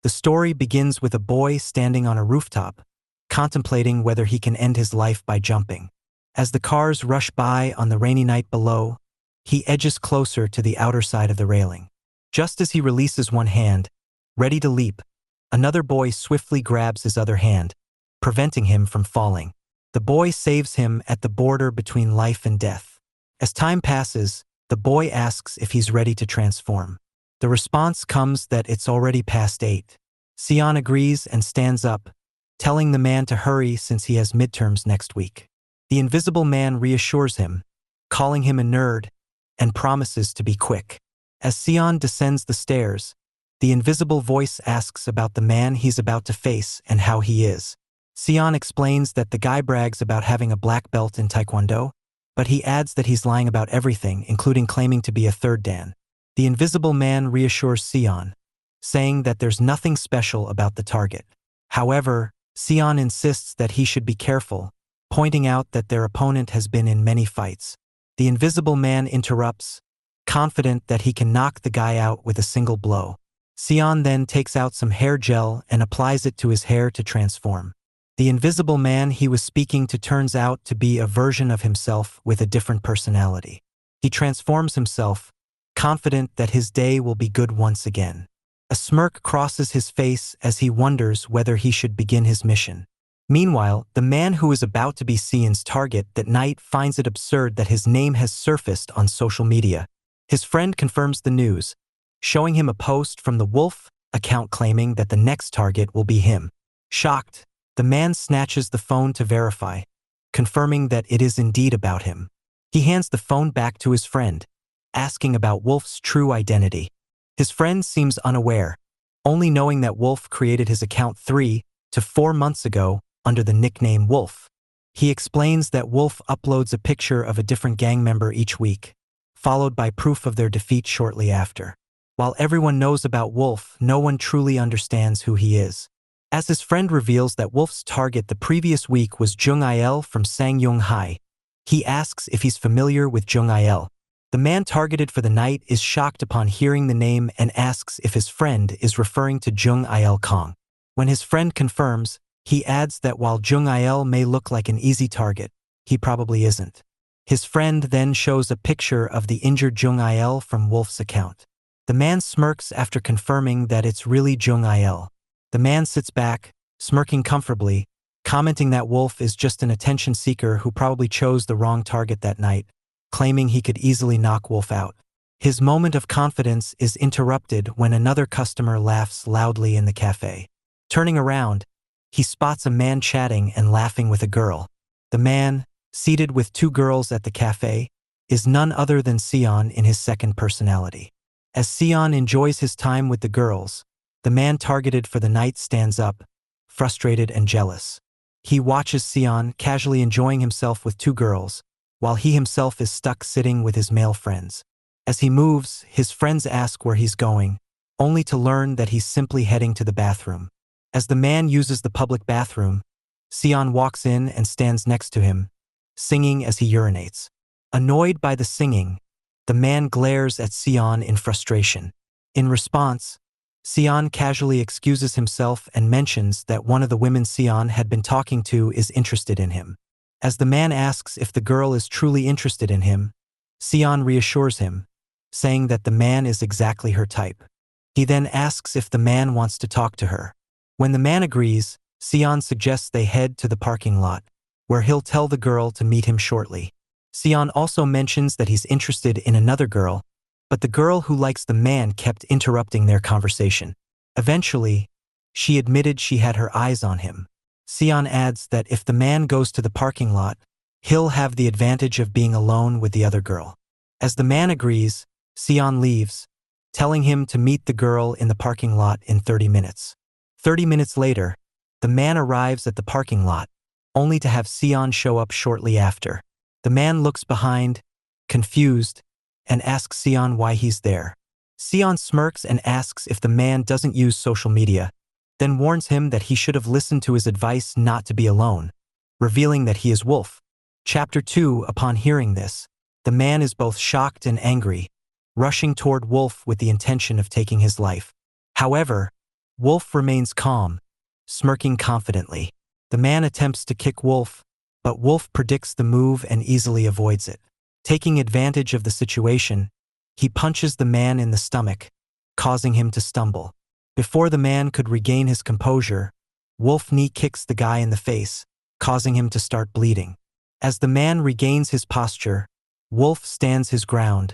The story begins with a boy standing on a rooftop, contemplating whether he can end his life by jumping. As the cars rush by on the rainy night below, he edges closer to the outer side of the railing. Just as he releases one hand, ready to leap, another boy swiftly grabs his other hand, preventing him from falling. The boy saves him at the border between life and death. As time passes, the boy asks if he's ready to transform. The response comes that it's already past 8. Seon agrees and stands up, telling the man to hurry since he has midterms next week. The invisible man reassures him, calling him a nerd, and promises to be quick. As Seon descends the stairs, the invisible voice asks about the man he's about to face and how he is. Seon explains that the guy brags about having a black belt in Taekwondo, but he adds that he's lying about everything, including claiming to be a third Dan. The invisible man reassures Seon, saying that there's nothing special about the target. However, Seon insists that he should be careful, pointing out that their opponent has been in many fights. The invisible man interrupts, confident that he can knock the guy out with a single blow. Seon then takes out some hair gel and applies it to his hair to transform. The invisible man he was speaking to turns out to be a version of himself with a different personality. He transforms himself, confident that his day will be good once again. A smirk crosses his face as he wonders whether he should begin his mission. Meanwhile, the man who is about to be Seon's target that night finds it absurd that his name has surfaced on social media. His friend confirms the news, showing him a post from the Wolf account claiming that the next target will be him. Shocked, the man snatches the phone to verify, confirming that it is indeed about him. He hands the phone back to his friend, asking about Wolf's true identity. His friend seems unaware, only knowing that Wolf created his account 3 to 4 months ago under the nickname Wolf. He explains that Wolf uploads a picture of a different gang member each week, followed by proof of their defeat shortly after. While everyone knows about Wolf, no one truly understands who he is. As his friend reveals that Wolf's target the previous week was Jung Il from Sangyong High, he asks if he's familiar with Jung Il. The man targeted for the night is shocked upon hearing the name and asks if his friend is referring to Jung Il Kong. When his friend confirms, he adds that while Jung Il may look like an easy target, he probably isn't. His friend then shows a picture of the injured Jung Il from Wolf's account. The man smirks after confirming that it's really Jung Il. The man sits back, smirking comfortably, commenting that Wolf is just an attention seeker who probably chose the wrong target that night, claiming he could easily knock Wolf out. His moment of confidence is interrupted when another customer laughs loudly in the cafe. Turning around, he spots a man chatting and laughing with a girl. The man, seated with 2 girls at the cafe, is none other than Seon in his second personality. As Seon enjoys his time with the girls, the man targeted for the night stands up, frustrated and jealous. He watches Seon casually enjoying himself with 2 girls, while he himself is stuck sitting with his male friends. As he moves, his friends ask where he's going, only to learn that he's simply heading to the bathroom. As the man uses the public bathroom, Seon walks in and stands next to him, singing as he urinates. Annoyed by the singing, the man glares at Seon in frustration. In response, Seon casually excuses himself and mentions that one of the women Seon had been talking to is interested in him. As the man asks if the girl is truly interested in him, Seon reassures him, saying that the man is exactly her type. He then asks if the man wants to talk to her. When the man agrees, Seon suggests they head to the parking lot, where he'll tell the girl to meet him shortly. Seon also mentions that he's interested in another girl, but the girl who likes the man kept interrupting their conversation. Eventually, she admitted she had her eyes on him. Seon adds that if the man goes to the parking lot, he'll have the advantage of being alone with the other girl. As the man agrees, Seon leaves, telling him to meet the girl in the parking lot in 30 minutes. 30 minutes later, the man arrives at the parking lot, only to have Seon show up shortly after. The man looks behind, confused, and asks Seon why he's there. Seon smirks and asks if the man doesn't use social media, then warns him that he should have listened to his advice not to be alone, revealing that he is Wolf. Chapter 2. Upon hearing this, the man is both shocked and angry, rushing toward Wolf with the intention of taking his life. However, Wolf remains calm, smirking confidently. The man attempts to kick Wolf, but Wolf predicts the move and easily avoids it. Taking advantage of the situation, he punches the man in the stomach, causing him to stumble. Before the man could regain his composure, Wolf knee kicks the guy in the face, causing him to start bleeding. As the man regains his posture, Wolf stands his ground,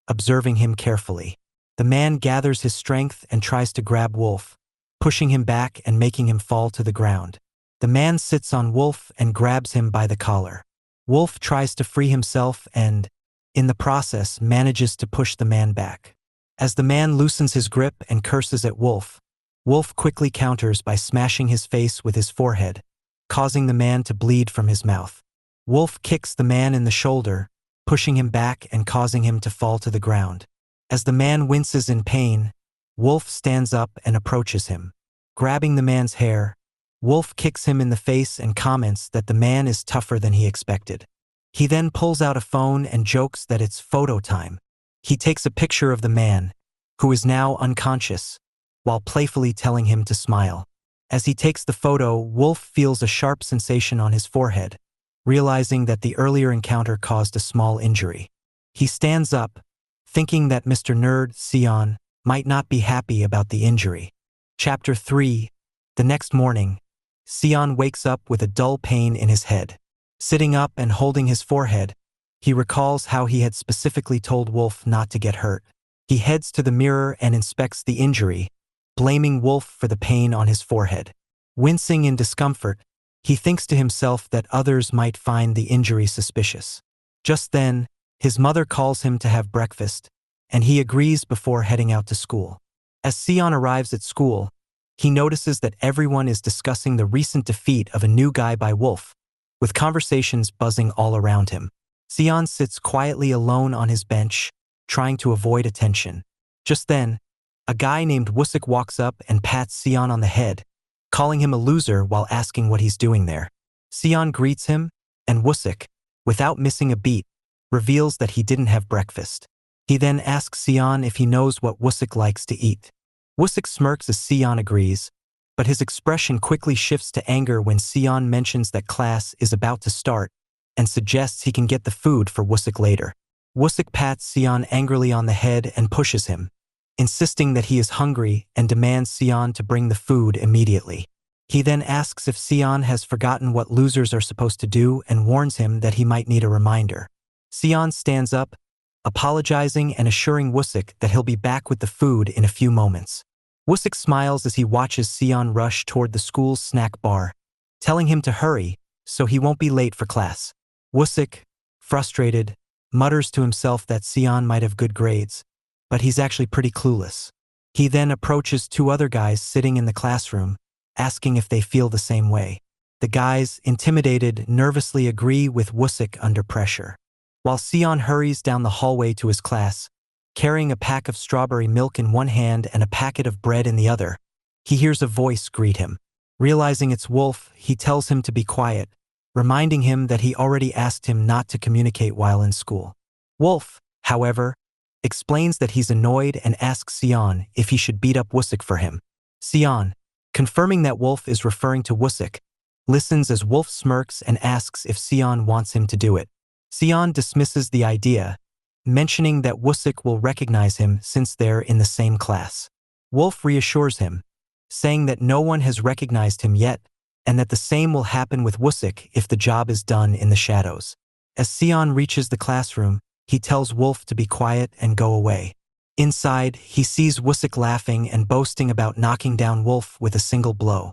observing him carefully. The man gathers his strength and tries to grab Wolf, pushing him back and making him fall to the ground. The man sits on Wolf and grabs him by the collar. Wolf tries to free himself and, in the process, manages to push the man back. As the man loosens his grip and curses at Wolf, Wolf quickly counters by smashing his face with his forehead, causing the man to bleed from his mouth. Wolf kicks the man in the shoulder, pushing him back and causing him to fall to the ground. As the man winces in pain, Wolf stands up and approaches him. Grabbing the man's hair, Wolf kicks him in the face and comments that the man is tougher than he expected. He then pulls out a phone and jokes that it's photo time. He takes a picture of the man, who is now unconscious, while playfully telling him to smile. As he takes the photo, Wolf feels a sharp sensation on his forehead, realizing that the earlier encounter caused a small injury. He stands up, thinking that Mr. Nerd, Seon, might not be happy about the injury. Chapter 3. The next morning, Seon wakes up with a dull pain in his head. Sitting up and holding his forehead, he recalls how he had specifically told Wolf not to get hurt. He heads to the mirror and inspects the injury, blaming Wolf for the pain on his forehead. Wincing in discomfort, he thinks to himself that others might find the injury suspicious. Just then, his mother calls him to have breakfast, and he agrees before heading out to school. As Seon arrives at school, he notices that everyone is discussing the recent defeat of a new guy by Wolf, with conversations buzzing all around him. Seon sits quietly alone on his bench, trying to avoid attention. Just then, a guy named Wusik walks up and pats Seon on the head, calling him a loser while asking what he's doing there. Seon greets him, and Wusik, without missing a beat, reveals that he didn't have breakfast. He then asks Seon if he knows what Wusik likes to eat. Wusik smirks as Seon agrees, but his expression quickly shifts to anger when Seon mentions that class is about to start and suggests he can get the food for Wusik later. Wusik pats Seon angrily on the head and pushes him, insisting that he is hungry and demands Seon to bring the food immediately. He then asks if Seon has forgotten what losers are supposed to do and warns him that he might need a reminder. Seon stands up, apologizing and assuring Wusik that he'll be back with the food in a few moments. Wusik smiles as he watches Seon rush toward the school's snack bar, telling him to hurry so he won't be late for class. Wusik, frustrated, mutters to himself that Seon might have good grades, but he's actually pretty clueless. He then approaches two other guys sitting in the classroom, asking if they feel the same way. The guys, intimidated, nervously agree with Wusik under pressure. While Seon hurries down the hallway to his class, carrying a pack of strawberry milk in one hand and a packet of bread in the other, he hears a voice greet him. Realizing it's Wolf, he tells him to be quiet, reminding him that he already asked him not to communicate while in school. Wolf, however, explains that he's annoyed and asks Seon if he should beat up Wusik for him. Seon, confirming that Wolf is referring to Wusik, listens as Wolf smirks and asks if Seon wants him to do it. Seon dismisses the idea, mentioning that Wusik will recognize him since they're in the same class. Wolf reassures him, saying that no one has recognized him yet, and that the same will happen with Wusik if the job is done in the shadows. As Seon reaches the classroom, he tells Wolf to be quiet and go away. Inside, he sees Wusik laughing and boasting about knocking down Wolf with a single blow.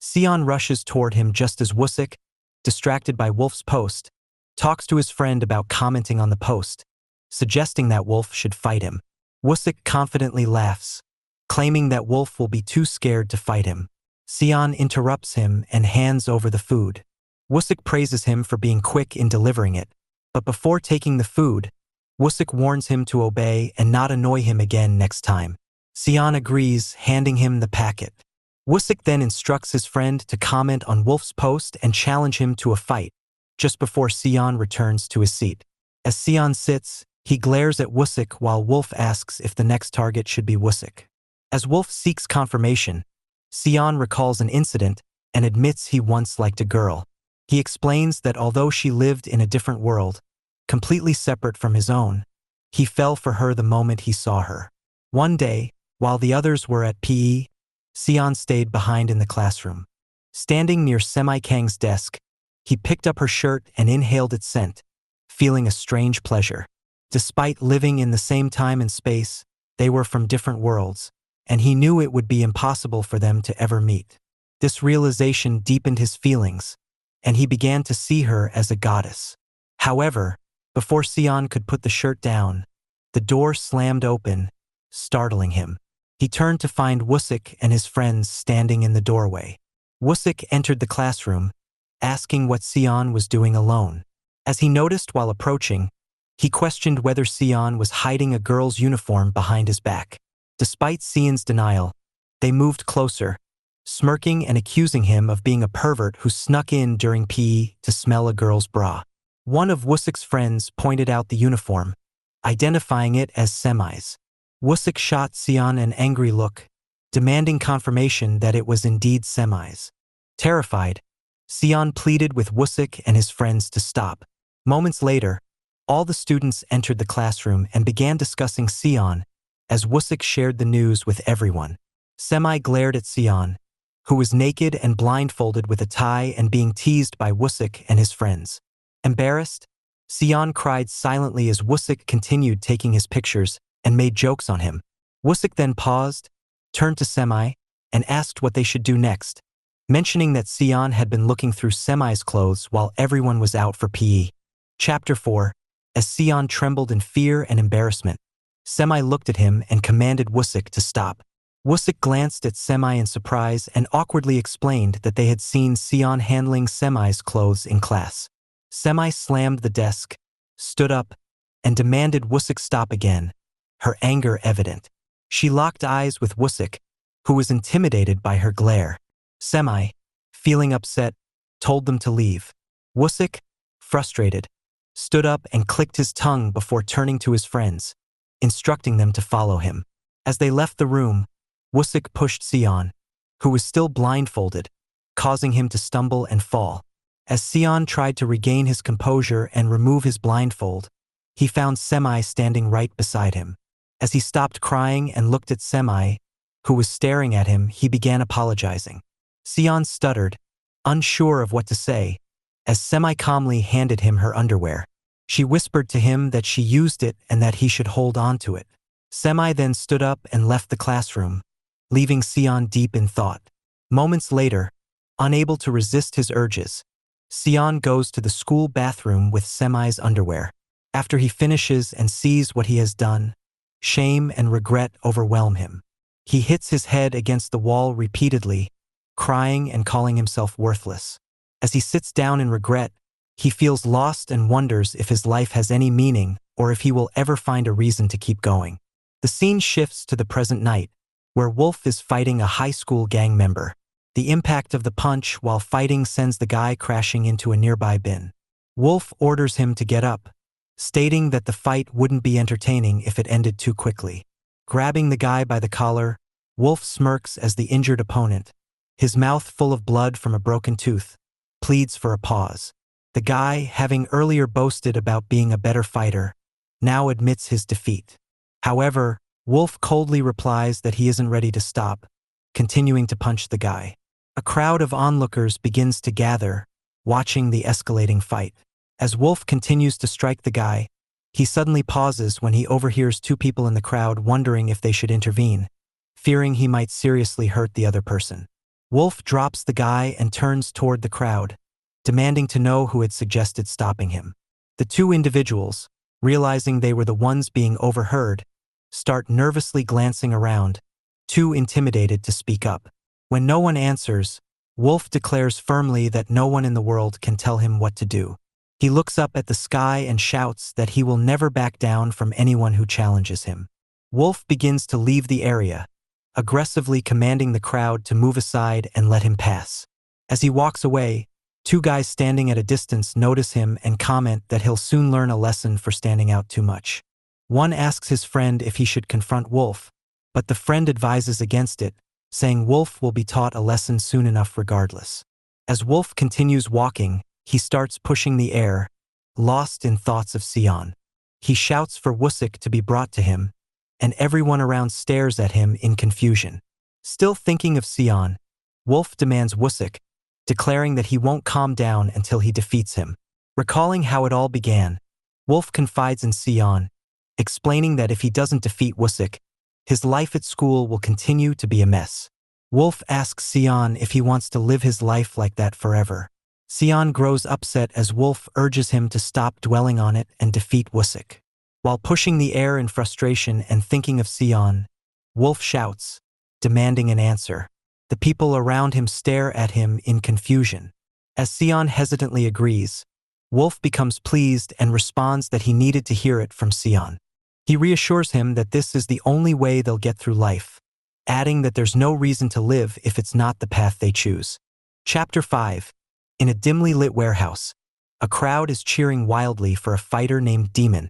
Seon rushes toward him just as Wusik, distracted by Wolf's post, talks to his friend about commenting on the post, suggesting that Wolf should fight him. Wusik confidently laughs, claiming that Wolf will be too scared to fight him. Seon interrupts him and hands over the food. Wusik praises him for being quick in delivering it, but before taking the food, Wusik warns him to obey and not annoy him again next time. Seon agrees, handing him the packet. Wusik then instructs his friend to comment on Wolf's post and challenge him to a fight, just before Seon returns to his seat. As Seon sits, he glares at Wusik while Wolf asks if the next target should be Wusik. As Wolf seeks confirmation, Seon recalls an incident and admits he once liked a girl. He explains that although she lived in a different world, completely separate from his own, he fell for her the moment he saw her. One day, while the others were at PE, Seon stayed behind in the classroom. Standing near Semi-Kang's desk, he picked up her shirt and inhaled its scent, feeling a strange pleasure. Despite living in the same time and space, they were from different worlds, and he knew it would be impossible for them to ever meet. This realization deepened his feelings, and he began to see her as a goddess. However, before Seon could put the shirt down, the door slammed open, startling him. He turned to find Wusik and his friends standing in the doorway. Wusik entered the classroom, asking what Seon was doing alone. As he noticed while approaching, he questioned whether Seon was hiding a girl's uniform behind his back. Despite Seon's denial, they moved closer, smirking and accusing him of being a pervert who snuck in during PE to smell a girl's bra. One of Wusik's friends pointed out the uniform, identifying it as Semi's. Wusik shot Seon an angry look, demanding confirmation that it was indeed Semi's. Terrified, Seon pleaded with Wusik and his friends to stop. Moments later, all the students entered the classroom and began discussing Seon as Wusik shared the news with everyone. Semi glared at Seon, who was naked and blindfolded with a tie and being teased by Wusik and his friends. Embarrassed, Seon cried silently as Wusik continued taking his pictures and made jokes on him. Wusik then paused, turned to Semi, and asked what they should do next, mentioning that Seon had been looking through Semi's clothes while everyone was out for PE. Chapter 4. As Seon trembled in fear and embarrassment, Semi looked at him and commanded Wusik to stop. Wusik glanced at Semi in surprise and awkwardly explained that they had seen Seon handling Semi's clothes in class. Semi slammed the desk, stood up, and demanded Wusik stop again, her anger evident. She locked eyes with Wusik, who was intimidated by her glare. Semi, feeling upset, told them to leave. Wusik, frustrated, stood up and clicked his tongue before turning to his friends, instructing them to follow him. As they left the room, Wusik pushed Seon, who was still blindfolded, causing him to stumble and fall. As Seon tried to regain his composure and remove his blindfold, he found Semi standing right beside him. As he stopped crying and looked at Semi, who was staring at him, he began apologizing. Seon stuttered, unsure of what to say, as Semi calmly handed him her underwear. She whispered to him that she used it and that he should hold on to it. Semi then stood up and left the classroom, leaving Seon deep in thought. Moments later, unable to resist his urges, Seon goes to the school bathroom with Semi's underwear. After he finishes and sees what he has done, shame and regret overwhelm him. He hits his head against the wall repeatedly, crying and calling himself worthless. As he sits down in regret, he feels lost and wonders if his life has any meaning or if he will ever find a reason to keep going. The scene shifts to the present night, where Wolf is fighting a high school gang member. The impact of the punch while fighting sends the guy crashing into a nearby bin. Wolf orders him to get up, stating that the fight wouldn't be entertaining if it ended too quickly. Grabbing the guy by the collar, Wolf smirks as the injured opponent, his mouth full of blood from a broken tooth, pleads for a pause. The guy, having earlier boasted about being a better fighter, now admits his defeat. However, Wolf coldly replies that he isn't ready to stop, continuing to punch the guy. A crowd of onlookers begins to gather, watching the escalating fight. As Wolf continues to strike the guy, he suddenly pauses when he overhears two people in the crowd wondering if they should intervene, fearing he might seriously hurt the other person. Wolf drops the guy and turns toward the crowd, demanding to know who had suggested stopping him. The two individuals, realizing they were the ones being overheard, start nervously glancing around, too intimidated to speak up. When no one answers, Wolf declares firmly that no one in the world can tell him what to do. He looks up at the sky and shouts that he will never back down from anyone who challenges him. Wolf begins to leave the area, aggressively commanding the crowd to move aside and let him pass. As he walks away, two guys standing at a distance notice him and comment that he'll soon learn a lesson for standing out too much. One asks his friend if he should confront Wolf, but the friend advises against it, saying Wolf will be taught a lesson soon enough regardless. As Wolf continues walking, he starts pushing the air, lost in thoughts of Seon. He shouts for Wusik to be brought to him, and everyone around stares at him in confusion. Still thinking of Seon, Wolf demands Wusik, declaring that he won't calm down until he defeats him. Recalling how it all began, Wolf confides in Seon, explaining that if he doesn't defeat Wusik, his life at school will continue to be a mess. Wolf asks Seon if he wants to live his life like that forever. Seon grows upset as Wolf urges him to stop dwelling on it and defeat Wusik. While pushing the air in frustration and thinking of Seon, Wolf shouts, demanding an answer. The people around him stare at him in confusion. As Seon hesitantly agrees, Wolf becomes pleased and responds that he needed to hear it from Seon. He reassures him that this is the only way they'll get through life, adding that there's no reason to live if it's not the path they choose. Chapter 5. In a dimly lit warehouse, a crowd is cheering wildly for a fighter named Demon,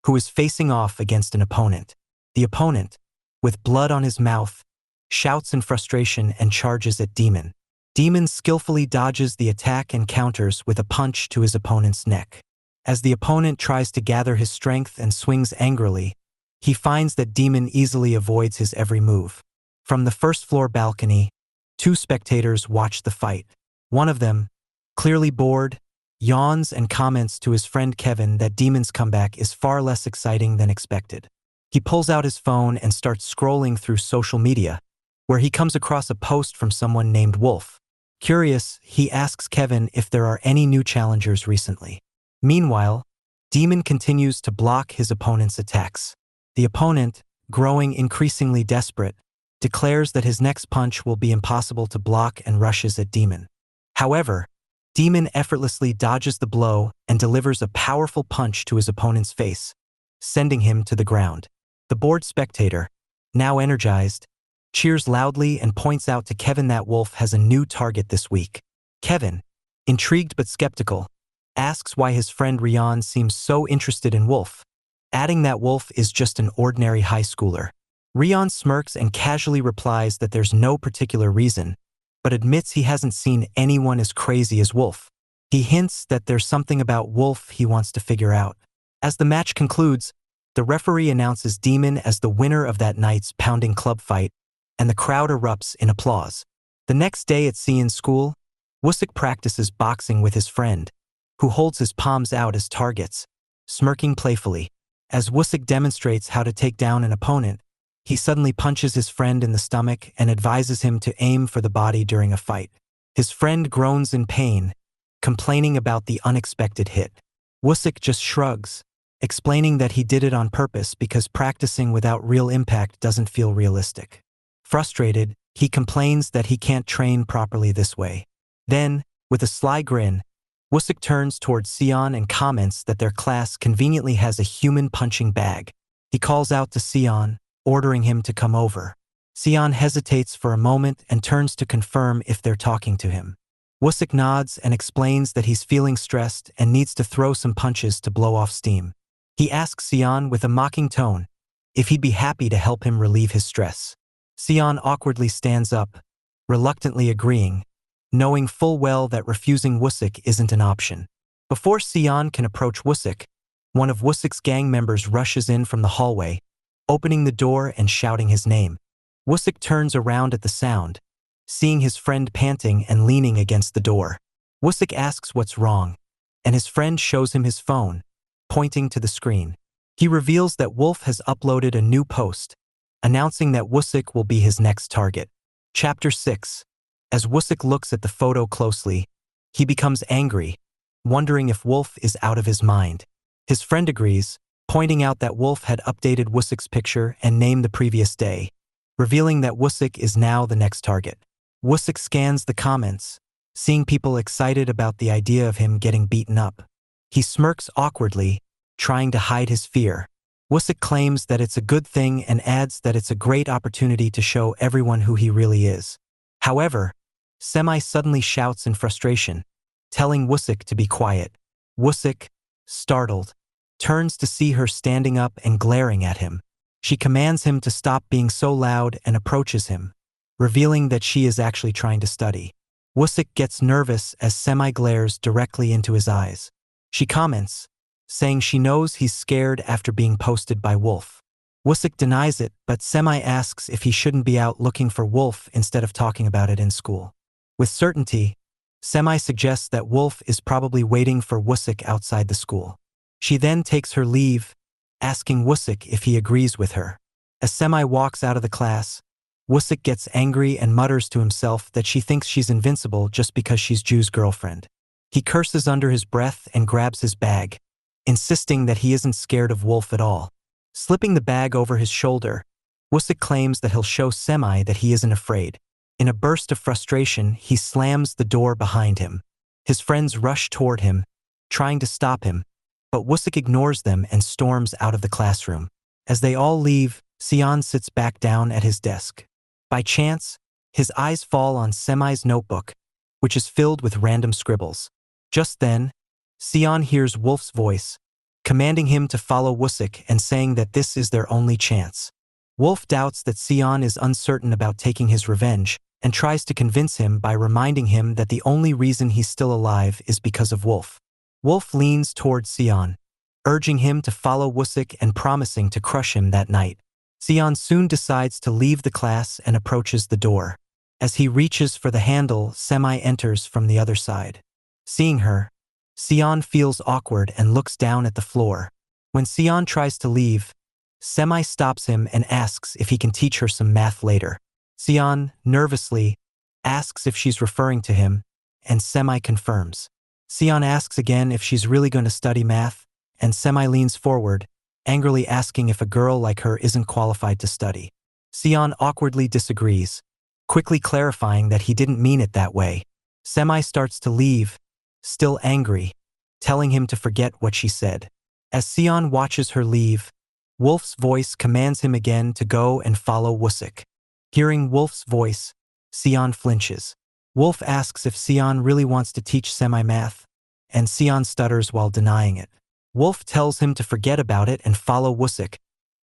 who is facing off against an opponent. The opponent, with blood on his mouth, shouts in frustration and charges at Demon. Demon skillfully dodges the attack and counters with a punch to his opponent's neck. As the opponent tries to gather his strength and swings angrily, he finds that Demon easily avoids his every move. From the first-floor balcony, two spectators watch the fight. One of them, clearly bored, yawns and comments to his friend Kevin that Demon's comeback is far less exciting than expected. He pulls out his phone and starts scrolling through social media, where he comes across a post from someone named Wolf. Curious, he asks Kevin if there are any new challengers recently. Meanwhile, Demon continues to block his opponent's attacks. The opponent, growing increasingly desperate, declares that his next punch will be impossible to block and rushes at Demon. However, Demon effortlessly dodges the blow and delivers a powerful punch to his opponent's face, sending him to the ground. The bored spectator, now energized, cheers loudly and points out to Kevin that Wolf has a new target this week. Kevin, intrigued but skeptical, asks why his friend Rion seems so interested in Wolf, adding that Wolf is just an ordinary high schooler. Rion smirks and casually replies that there's no particular reason, but admits he hasn't seen anyone as crazy as Wolf. He hints that there's something about Wolf he wants to figure out. As the match concludes, the referee announces Demon as the winner of that night's pounding club fight, and the crowd erupts in applause. The next day at Seon's school, Wusik practices boxing with his friend, who holds his palms out as targets, smirking playfully. As Wusik demonstrates how to take down an opponent, he suddenly punches his friend in the stomach and advises him to aim for the body during a fight. His friend groans in pain, complaining about the unexpected hit. Wusik just shrugs, explaining that he did it on purpose because practicing without real impact doesn't feel realistic. Frustrated, he complains that he can't train properly this way. Then, with a sly grin, Wusik turns towards Seon and comments that their class conveniently has a human punching bag. He calls out to Seon, ordering him to come over. Seon hesitates for a moment and turns to confirm if they're talking to him. Wusik nods and explains that he's feeling stressed and needs to throw some punches to blow off steam. He asks Seon with a mocking tone if he'd be happy to help him relieve his stress. Seon awkwardly stands up, reluctantly agreeing, knowing full well that refusing Wusik isn't an option. Before Seon can approach Wusik, one of Wusik's gang members rushes in from the hallway, opening the door and shouting his name. Wusik turns around at the sound, seeing his friend panting and leaning against the door. Wusik asks what's wrong, and his friend shows him his phone, pointing to the screen. He reveals that Wolf has uploaded a new post, announcing that Wusik will be his next target. Chapter 6. As Wusik looks at the photo closely, he becomes angry, wondering if Wolf is out of his mind. His friend agrees, pointing out that Wolf had updated Wusik's picture and name the previous day, revealing that Wusik is now the next target. Wusik scans the comments, seeing people excited about the idea of him getting beaten up. He smirks awkwardly, trying to hide his fear. Wusik claims that it's a good thing and adds that it's a great opportunity to show everyone who he really is. However, Semi suddenly shouts in frustration, telling Wusik to be quiet. Wusik, startled, turns to see her standing up and glaring at him. She commands him to stop being so loud and approaches him, revealing that she is actually trying to study. Wusik gets nervous as Semi glares directly into his eyes. She comments, saying she knows he's scared after being posted by Wolf. Wusik denies it, but Semi asks if he shouldn't be out looking for Wolf instead of talking about it in school. With certainty, Semi suggests that Wolf is probably waiting for Wusik outside the school. She then takes her leave, asking Wusik if he agrees with her. As Semi walks out of the class, Wusik gets angry and mutters to himself that she thinks she's invincible just because she's Ju's girlfriend. He curses under his breath and grabs his bag, insisting that he isn't scared of Wolf at all. Slipping the bag over his shoulder, Wusik claims that he'll show Semi that he isn't afraid. In a burst of frustration, he slams the door behind him. His friends rush toward him, trying to stop him, but Wusik ignores them and storms out of the classroom. As they all leave, Seon sits back down at his desk. By chance, his eyes fall on Semi's notebook, which is filled with random scribbles. Just then, Seon hears Wolf's voice, commanding him to follow Wusik and saying that this is their only chance. Wolf doubts that Seon is uncertain about taking his revenge and tries to convince him by reminding him that the only reason he's still alive is because of Wolf. Wolf leans toward Seon, urging him to follow Wusik and promising to crush him that night. Seon soon decides to leave the class and approaches the door. As he reaches for the handle, Semi enters from the other side. Seeing her, Seon feels awkward and looks down at the floor. When Seon tries to leave, Semi stops him and asks if he can teach her some math later. Seon, nervously, asks if she's referring to him, and Semi confirms. Seon asks again if she's really going to study math, and Semi leans forward, angrily asking if a girl like her isn't qualified to study. Seon awkwardly disagrees, quickly clarifying that he didn't mean it that way. Semi starts to leave, still angry, telling him to forget what she said. As Seon watches her leave, Wolf's voice commands him again to go and follow Wusik. Hearing Wolf's voice, Seon flinches. Wolf asks if Seon really wants to teach Semi math, and Seon stutters while denying it. Wolf tells him to forget about it and follow Wusik,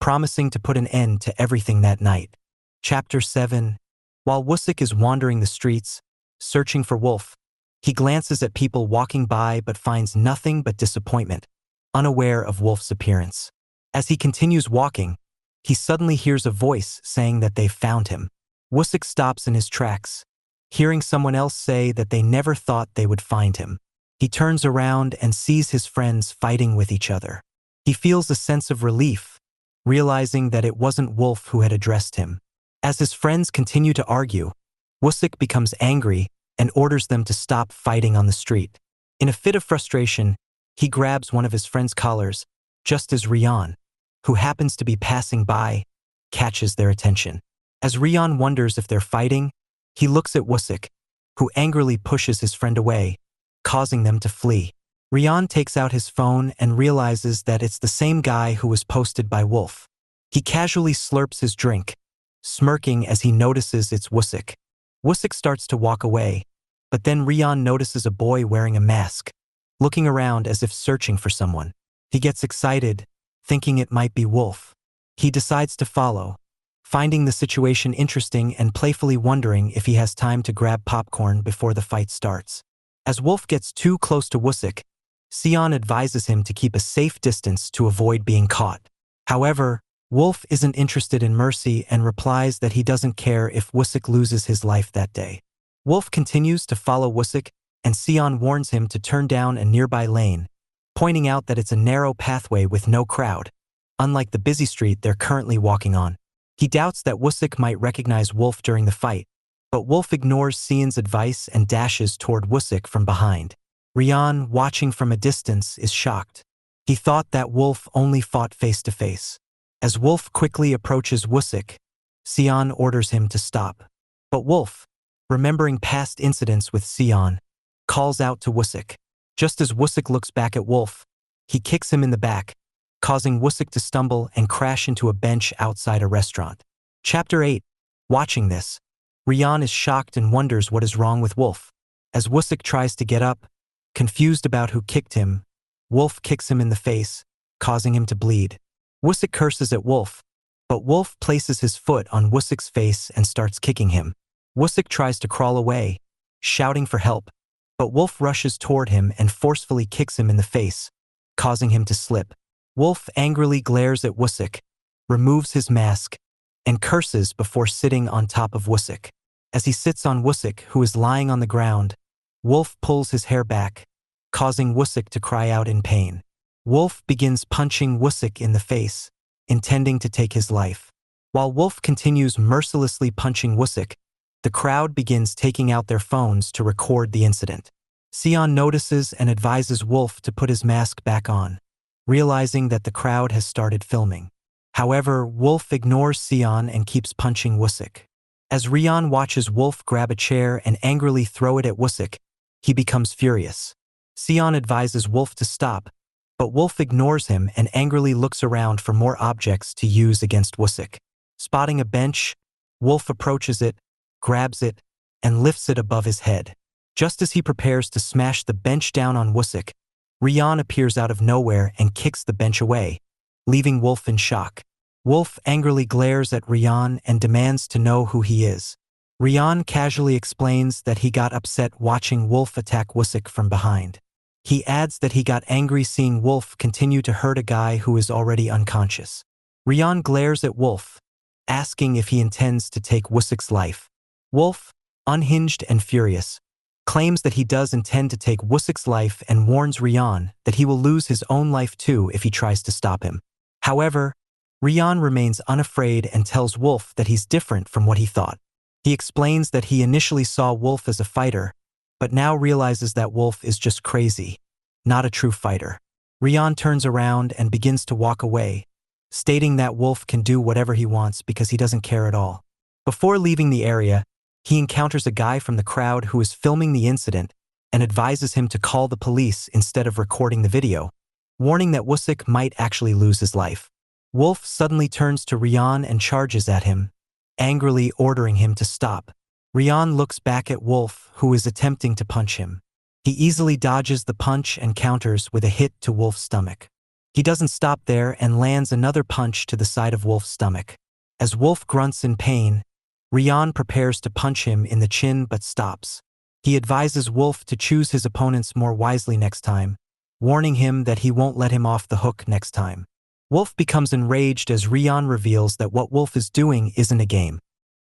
promising to put an end to everything that night. Chapter 7. While Wusik is wandering the streets, searching for Wolf, he glances at people walking by but finds nothing but disappointment, unaware of Wolf's appearance. As he continues walking, he suddenly hears a voice saying that they've found him. Wusik stops in his tracks, hearing someone else say that they never thought they would find him. He turns around and sees his friends fighting with each other. He feels a sense of relief, realizing that it wasn't Wolf who had addressed him. As his friends continue to argue, Wusik becomes angry and orders them to stop fighting on the street. In a fit of frustration, he grabs one of his friend's collars, just as Rion, who happens to be passing by, catches their attention. As Rion wonders if they're fighting, he looks at Wusik, who angrily pushes his friend away, causing them to flee. Rion takes out his phone and realizes that it's the same guy who was posted by Wolf. He casually slurps his drink, smirking as he notices it's Wusik. Wusik starts to walk away, but then Rion notices a boy wearing a mask, looking around as if searching for someone. He gets excited, thinking it might be Wolf. He decides to follow, finding the situation interesting and playfully wondering if he has time to grab popcorn before the fight starts. As Wolf gets too close to Wusik, Seon advises him to keep a safe distance to avoid being caught. However, Wolf isn't interested in mercy and replies that he doesn't care if Wusik loses his life that day. Wolf continues to follow Wusik, and Seon warns him to turn down a nearby lane, pointing out that it's a narrow pathway with no crowd, unlike the busy street they're currently walking on. He doubts that Wusik might recognize Wolf during the fight, but Wolf ignores Seon's advice and dashes toward Wusik from behind. Rion, watching from a distance, is shocked. He thought that Wolf only fought face-to-face. As Wolf quickly approaches Wusik, Seon orders him to stop. But Wolf, remembering past incidents with Seon, calls out to Wusik. Just as Wusik looks back at Wolf, he kicks him in the back, causing Wusik to stumble and crash into a bench outside a restaurant. Chapter 8. Watching this, Rion is shocked and wonders what is wrong with Wolf. As Wusik tries to get up, confused about who kicked him, Wolf kicks him in the face, causing him to bleed. Wusik curses at Wolf, but Wolf places his foot on Wusik's face and starts kicking him. Wusik tries to crawl away, shouting for help, but Wolf rushes toward him and forcefully kicks him in the face, causing him to slip. Wolf angrily glares at Wusik, removes his mask, and curses before sitting on top of Wusik. As he sits on Wusik, who is lying on the ground, Wolf pulls his hair back, causing Wusik to cry out in pain. Wolf begins punching Wusik in the face, intending to take his life. While Wolf continues mercilessly punching Wusik, the crowd begins taking out their phones to record the incident. Seon notices and advises Wolf to put his mask back on, realizing that the crowd has started filming. However, Wolf ignores Seon and keeps punching Wusik. As Rion watches Wolf grab a chair and angrily throw it at Wusik, he becomes furious. Seon advises Wolf to stop, but Wolf ignores him and angrily looks around for more objects to use against Wusik. Spotting a bench, Wolf approaches it, grabs it, and lifts it above his head. Just as he prepares to smash the bench down on Wusik, Rion appears out of nowhere and kicks the bench away, leaving Wolf in shock. Wolf angrily glares at Rion and demands to know who he is. Rion casually explains that he got upset watching Wolf attack Wusik from behind. He adds that he got angry seeing Wolf continue to hurt a guy who is already unconscious. Rion glares at Wolf, asking if he intends to take Wusik's life. Wolf, unhinged and furious, claims that he does intend to take Wusik's life and warns Rion that he will lose his own life too if he tries to stop him. However, Rion remains unafraid and tells Wolf that he's different from what he thought. He explains that he initially saw Wolf as a fighter, but now realizes that Wolf is just crazy, not a true fighter. Rion turns around and begins to walk away, stating that Wolf can do whatever he wants because he doesn't care at all. Before leaving the area, he encounters a guy from the crowd who is filming the incident and advises him to call the police instead of recording the video, warning that Wusik might actually lose his life. Wolf suddenly turns to Rion and charges at him, angrily ordering him to stop. Rion looks back at Wolf, who is attempting to punch him. He easily dodges the punch and counters with a hit to Wolf's stomach. He doesn't stop there and lands another punch to the side of Wolf's stomach. As Wolf grunts in pain, Rion prepares to punch him in the chin but stops. He advises Wolf to choose his opponents more wisely next time, warning him that he won't let him off the hook next time. Wolf becomes enraged as Rion reveals that what Wolf is doing isn't a game.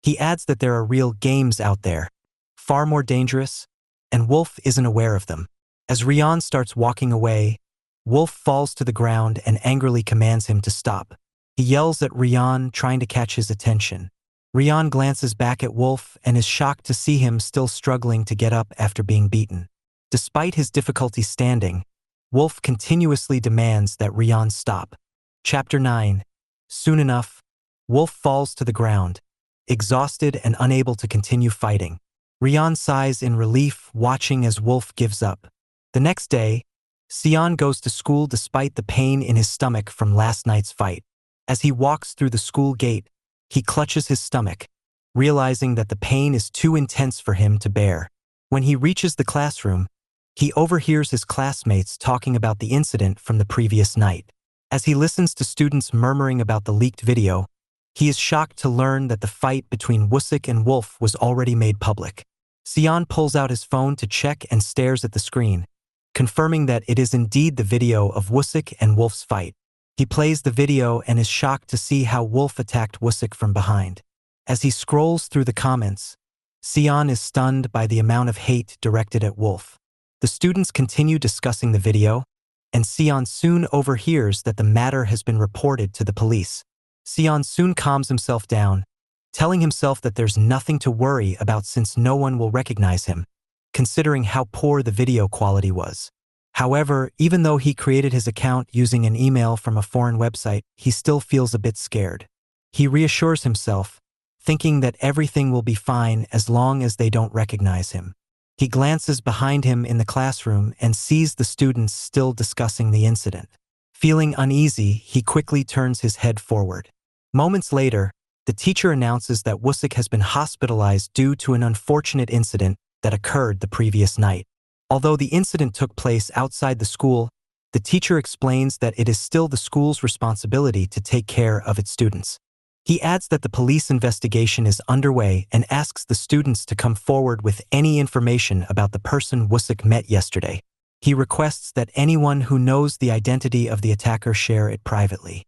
He adds that there are real games out there, far more dangerous, and Wolf isn't aware of them. As Rion starts walking away, Wolf falls to the ground and angrily commands him to stop. He yells at Rion, trying to catch his attention. Rion glances back at Wolf and is shocked to see him still struggling to get up after being beaten. Despite his difficulty standing, Wolf continuously demands that Rion stop. Chapter 9. Soon enough, Wolf falls to the ground, exhausted and unable to continue fighting. Rion sighs in relief, watching as Wolf gives up. The next day, Seon goes to school despite the pain in his stomach from last night's fight. As he walks through the school gate, he clutches his stomach, realizing that the pain is too intense for him to bear. When he reaches the classroom, he overhears his classmates talking about the incident from the previous night. As he listens to students murmuring about the leaked video, he is shocked to learn that the fight between Wusik and Wolf was already made public. Seon pulls out his phone to check and stares at the screen, confirming that it is indeed the video of Wusik and Wolf's fight. He plays the video and is shocked to see how Wolf attacked Wusik from behind. As he scrolls through the comments, Seon is stunned by the amount of hate directed at Wolf. The students continue discussing the video, and Seon soon overhears that the matter has been reported to the police. Seon soon calms himself down, telling himself that there's nothing to worry about since no one will recognize him, considering how poor the video quality was. However, even though he created his account using an email from a foreign website, he still feels a bit scared. He reassures himself, thinking that everything will be fine as long as they don't recognize him. He glances behind him in the classroom and sees the students still discussing the incident. Feeling uneasy, he quickly turns his head forward. Moments later, the teacher announces that Wusik has been hospitalized due to an unfortunate incident that occurred the previous night. Although the incident took place outside the school, the teacher explains that it is still the school's responsibility to take care of its students. He adds that the police investigation is underway and asks the students to come forward with any information about the person Wusik met yesterday. He requests that anyone who knows the identity of the attacker share it privately.